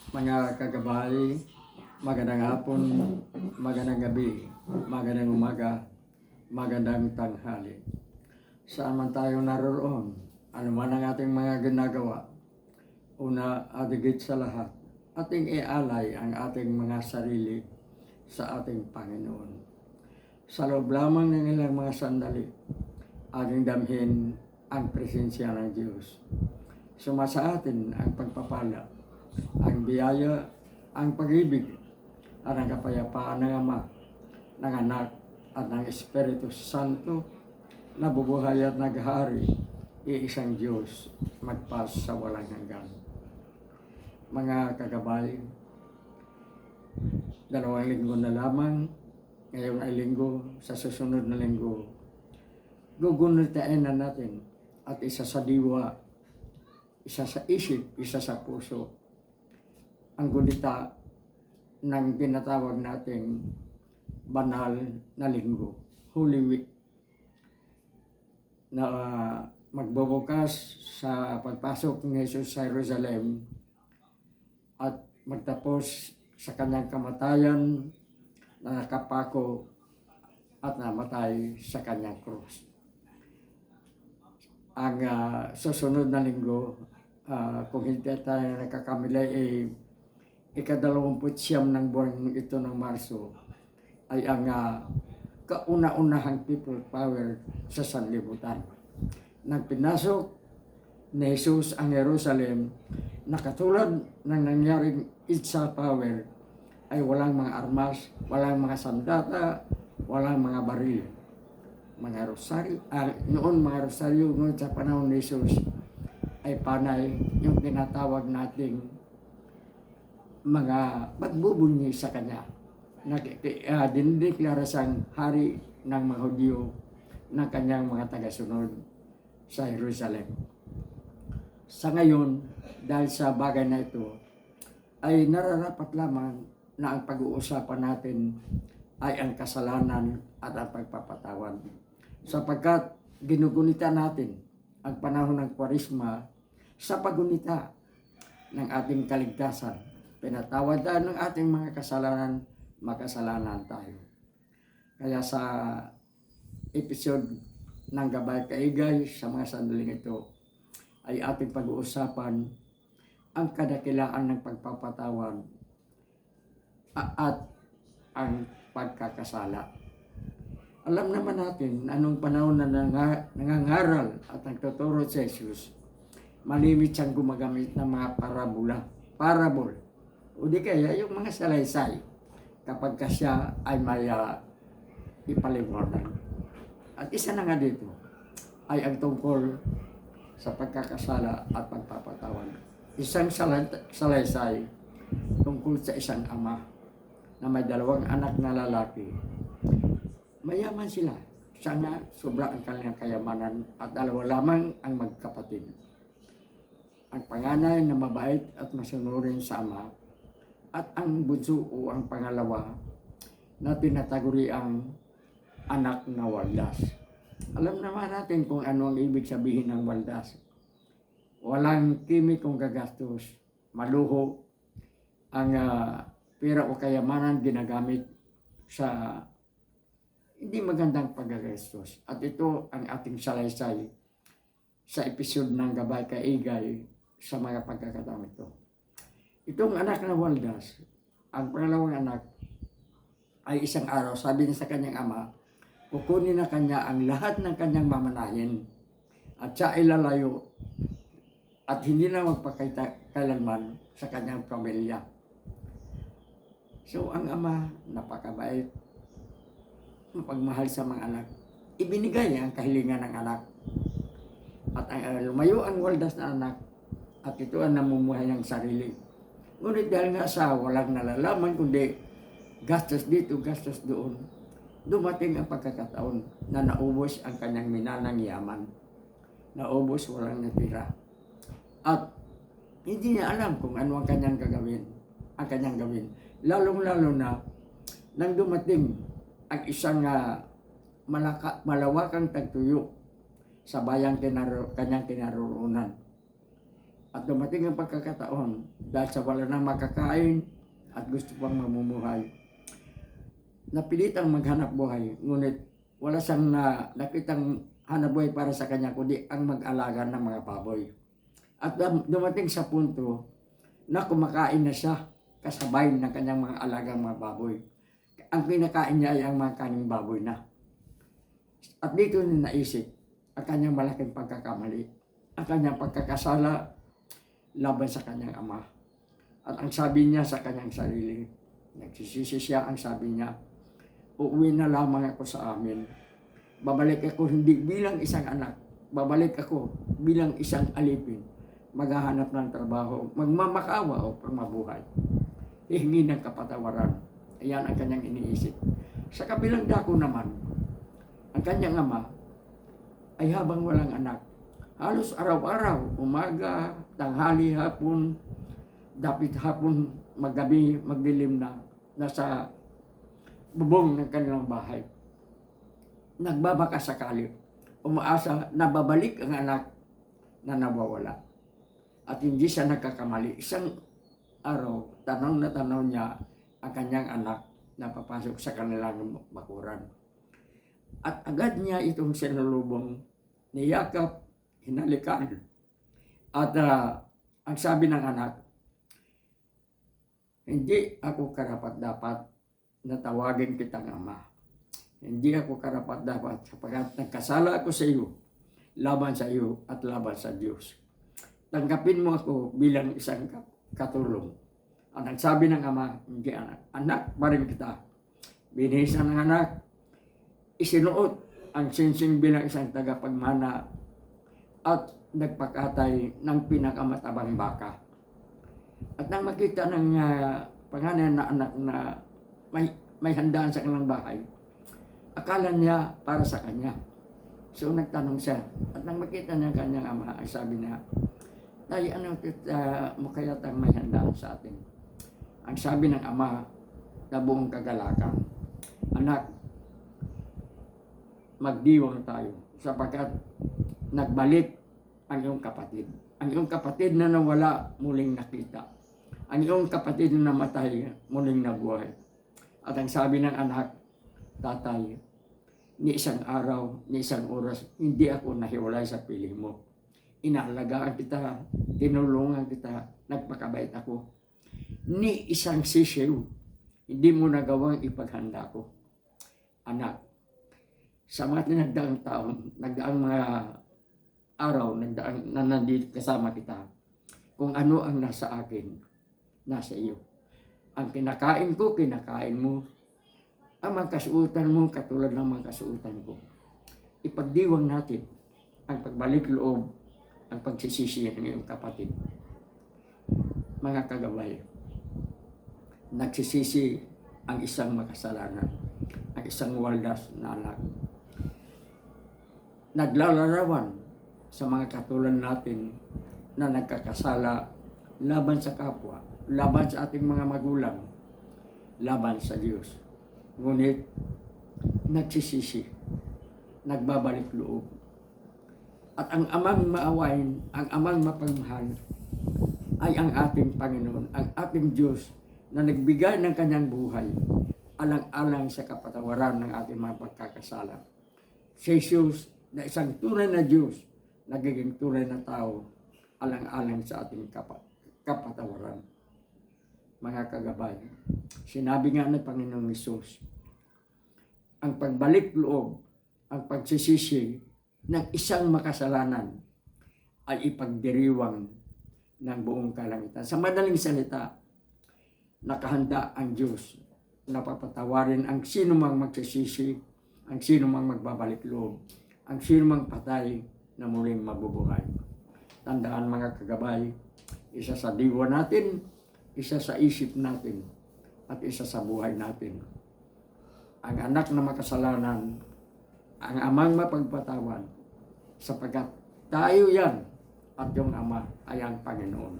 Mga kagabay, magandang hapon, magandang gabi, magandang umaga, magandang tanghali. Saan man tayo naroon, ano man ang ating mga ginagawa, una at higit sa lahat, ating ialay ang ating mga sarili sa ating Panginoon. Sa loob lamang ng ilang mga sandali, ating damhin ang presensya ng Diyos. Sumasa atin ang pagpapala, ang biyaya, ang pag-ibig, at ang kapayapaan ng Ama, ng Anak, at ng Espiritu Santo, na bubuhay at naghari, iisang Diyos, magpas sa walang hanggan. Mga kagabay, 2 linggo na lamang, ngayon ay linggo, sa susunod na linggo, gugunitain na natin at isa sa diwa, isa sa isip, isa sa puso, ang gunita ng tinatawag nating banal na linggo, Holy Week, na magbubukas sa pagpasok ni Jesus sa Jerusalem at magtapos sa kanyang kamatayan na nakapako at namatay sa kanyang krus. Ang susunod na linggo, kung hindi tayo nakakamali, ika-29 ng buwan ito ng Marso, ay ang kauna-unahang people power sa sanlibutan. Nang pinasok ni Jesus ang Jerusalem, na katulad ng nangyaring Itza power, ay walang mga armas, walang mga sandata, walang mga baril. Mga rosaryo, noon mga rosaryo, noon sa panahon ni Jesus, ay panay yung tinatawag nating mga pagbubunyi sa kanya. Dinideklara siyang hari ng mga Hudyo ng kanyang mga tagasunod sa Jerusalem. Sa ngayon, dahil sa bagay na ito, ay nararapat lamang na ang pag-uusapan natin ay ang kasalanan at ang pagpapatawad. Sapagkat ginugunita natin ang panahon ng Kwaresma sa paggunita ng ating kaligtasan. Pinatawad ng ating mga kasalanan, makasalanan tayo. Kaya sa episode ng Gabay Kaigay, sa mga sandaling ito, ay ating pag-uusapan ang kadakilaan ng pagpapatawad at ang pagkakasala. Alam naman natin anong panahon na nangangaral at nagtuturo si Jesus, malimit siyang gumagamit ng mga parabol, o di kaya yung mga salaysay kapag siya ay may ipaliwanag. At isa na nga dito ay ang tungkol sa pagkakasala at pagpapatawad. Isang salaysay tungkol sa isang ama na may 2 anak na lalaki. Mayaman sila. Siya nga, sobra ang kanilang kayamanan at 2 lamang ang magkapatid. Ang panganay na mabait at masunurin sa ama, at ang bunso o ang pangalawa na tinataguri ang anak na waldas. Alam naman natin kung ano ang ibig sabihin ng waldas. Walang kimikong gagastos, maluho, ang pera o kayamanan ginagamit sa hindi magandang paggagastos. At ito ang ating salaysay sa episode ng Gabay Kaigay sa mga pagkakataon ito. Itong anak na waldas, ang pangalawang anak, ay isang araw, sabi niya sa kanyang ama, kukunin na kanya ang lahat ng kanyang mamanahin at siya ay lalayo at hindi na magpakita kailanman sa kanyang pamilya. So ang ama, napakabait, mapagmahal sa mga anak, ibinigay ang kahilingan ng anak. At lumayo ang waldas na anak at ito ang namumuhay ng sarili. Ngunit dahil nga sa walang nalalaman kundi gastos dito, gastos doon, dumating ang pagkakataon na naubos ang kanyang minanang yaman. Naubos, walang natira. At hindi niya alam kung ano ang kanyang gawin. Lalong-lalo na nang dumating ang isang malawakang tagtuyok sa bayang kanyang kinaroroonan. At dumating ang pagkakataon dahil sa wala nang makakain at gusto pang mamumuhay. Napilitang maghanap buhay, ngunit wala siyang nakitang hanap buhay para sa kanya kundi ang mag-alaga ng mga baboy. At dumating sa punto na kumakain na siya kasabay ng kanyang mga alagang mga baboy. Ang kinakain niya ay ang mga kaning baboy na. At dito niya naisip ang kanyang malaking pagkakamali, ang kanyang pagkakasala laban sa kanyang ama. At ang sabi niya sa kanyang sarili, nagsisisi siya, ang sabi niya, uuwi na lamang ako sa amin. Babalik ako hindi bilang isang anak, babalik ako bilang isang alipin. Maghahanap ng trabaho, magmamakaawa o mabuhay. Hihingi ng kapatawaran. Ayan ang kanyang iniisip. Sa kabilang dako naman, ang kanyang ama ay habang walang anak, halos araw-araw, umaga, tanghali, hapon, dapit hapon, maggabi, magdilim na, nasa bubong ng kanilang bahay. Nagbabaka sakali, umaasa na babalik ang anak na nawawala. At hindi siya nagkakamali. Isang araw, tanong na tanong niya ang kanyang anak na papasok sa kanilang bakuran. At agad niya itong sinulubong, niyakap, hinalikan. At ang sabi ng anak, hindi ako karapat-dapat na tawagin kitang ama. Hindi ako karapat-dapat sapagkat nagkasala ako sa iyo, laban sa iyo at laban sa Diyos. Tanggapin mo ako bilang isang katulong. At ang sabi ng ama, hindi anak, anak pa rin kita. Binihisan ng anak, isinuot ang sinsing bilang isang tagapagmana at nagpakatay ng pinakamatabang baka. At nang makita ng panganay na anak na may handaan sa kanilang bahay, akala niya para sa kanya. So nagtanong siya. At nang makita niya ang kanyang ama, ay sabi niya, Tay, ano mo kaya tang may handaan sa atin? Ang sabi ng ama na buong kagalakan, anak, magdiwang tayo sapagkat nagbalik ang iyong kapatid. Ang iyong kapatid na nawala, muling nakita. Ang iyong kapatid na namatay, muling nabuhay. At ang sabi ng anak, tatay, ni isang araw, ni isang oras, hindi ako nahiwalay sa piling mo. Inaalagaan kita, tinulungan kita, nagpakabait ako. Ni isang sisiw, hindi mo nagawang ipaghanda ko. Anak, sa mga nagdaang taon, nagdaang mga araw, nagdaang na nandito kasama kita, kung ano ang nasa akin, nasa iyo. Ang kinakain ko, kinakain mo. Ang mga kasuutan mo, katulad ng mga kasuutan ko. Ipagdiwang natin ang pagbalik loob, ang pagsisisi ng iyong kapatid. Mga kagabay, nagsisisi ang isang makasalanan, ang isang waldas na anak. Naglalarawan sa mga katulad natin na nagkakasala laban sa kapwa, laban sa ating mga magulang, laban sa Diyos. Ngunit nagsisisi, nagbabalik loob. At ang amang maawain, ang amang mapagmahal ay ang ating Panginoon, ang ating Diyos na nagbigay ng kanyang buhay alang-alang sa kapatawaran ng ating mga pagkakasala. Si Jesus na isang tunay na Diyos, nagiging tunay na tao alang-alang sa ating kapatawaran. Mga kagabay, sinabi nga ng Panginoong Hesus, ang pagbalik loob, ang pagsisisi ng isang makasalanan ay ipagdiriwang ng buong kalangitan. Sa madaling salita, nakahanda ang Diyos na papatawarin ang sino mang magsisisi, ang sino mang magbabalik loob, ang sino mang patay na muling mabubuhay. Tandaan mga kagabay, isa sa diwa natin, isa sa isip natin, at isa sa buhay natin. Ang anak na makasalanan, ang amang mapagpatawan, sapagkat tayo yan at yung ama ay ang Panginoon.